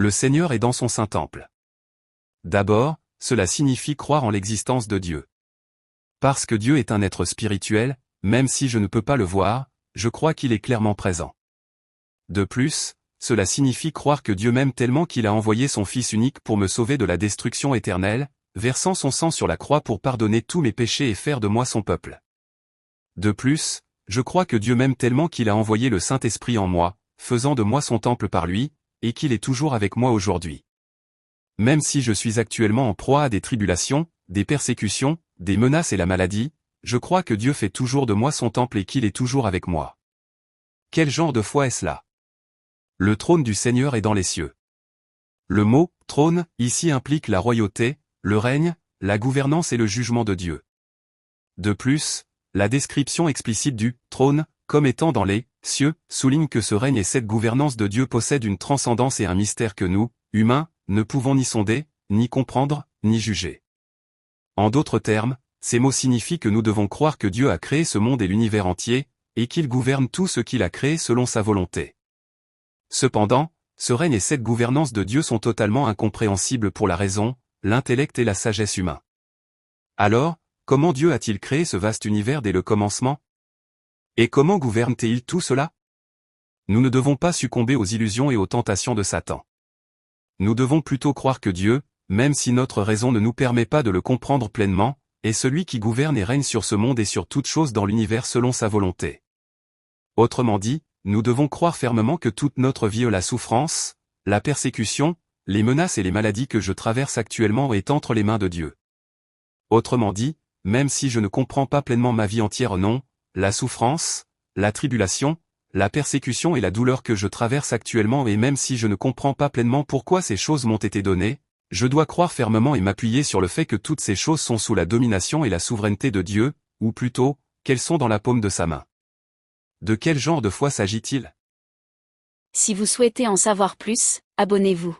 Le Seigneur est dans son saint temple. D'abord, cela signifie croire en l'existence de Dieu. Parce que Dieu est un être spirituel, même si je ne peux pas le voir, je crois qu'il est clairement présent. De plus, cela signifie croire que Dieu m'aime tellement qu'il a envoyé son Fils unique pour me sauver de la destruction éternelle, versant son sang sur la croix pour pardonner tous mes péchés et faire de moi son peuple. De plus, je crois que Dieu m'aime tellement qu'il a envoyé le Saint-Esprit en moi, faisant de moi son temple par lui, et qu'il est toujours avec moi aujourd'hui. Même si je suis actuellement en proie à des tribulations, des persécutions, des menaces et la maladie, je crois que Dieu fait toujours de moi son temple et qu'il est toujours avec moi. Quel genre de foi est-ce là? Le trône du Seigneur est dans les cieux. Le mot « trône » ici implique la royauté, le règne, la gouvernance et le jugement de Dieu. De plus, la description explicite du « trône » comme étant dans les « cieux » souligne que ce règne et cette gouvernance de Dieu possèdent une transcendance et un mystère que nous, humains, ne pouvons ni sonder, ni comprendre, ni juger. En d'autres termes, ces mots signifient que nous devons croire que Dieu a créé ce monde et l'univers entier, et qu'il gouverne tout ce qu'il a créé selon sa volonté. Cependant, ce règne et cette gouvernance de Dieu sont totalement incompréhensibles pour la raison, l'intellect et la sagesse humains. Alors, comment Dieu a-t-il créé ce vaste univers dès le commencement? Et comment gouverne-t-il tout cela? Nous ne devons pas succomber aux illusions et aux tentations de Satan. Nous devons plutôt croire que Dieu, même si notre raison ne nous permet pas de le comprendre pleinement, est celui qui gouverne et règne sur ce monde et sur toute chose dans l'univers selon sa volonté. Autrement dit, nous devons croire fermement que toute notre vie, la souffrance, la persécution, les menaces et les maladies que je traverse actuellement est entre les mains de Dieu. Autrement dit, même si je ne comprends pas pleinement ma vie entière, non, la souffrance, la tribulation, la persécution et la douleur que je traverse actuellement, et même si je ne comprends pas pleinement pourquoi ces choses m'ont été données, je dois croire fermement et m'appuyer sur le fait que toutes ces choses sont sous la domination et la souveraineté de Dieu, ou plutôt, qu'elles sont dans la paume de sa main. De quel genre de foi s'agit-il? Si vous souhaitez en savoir plus, abonnez-vous.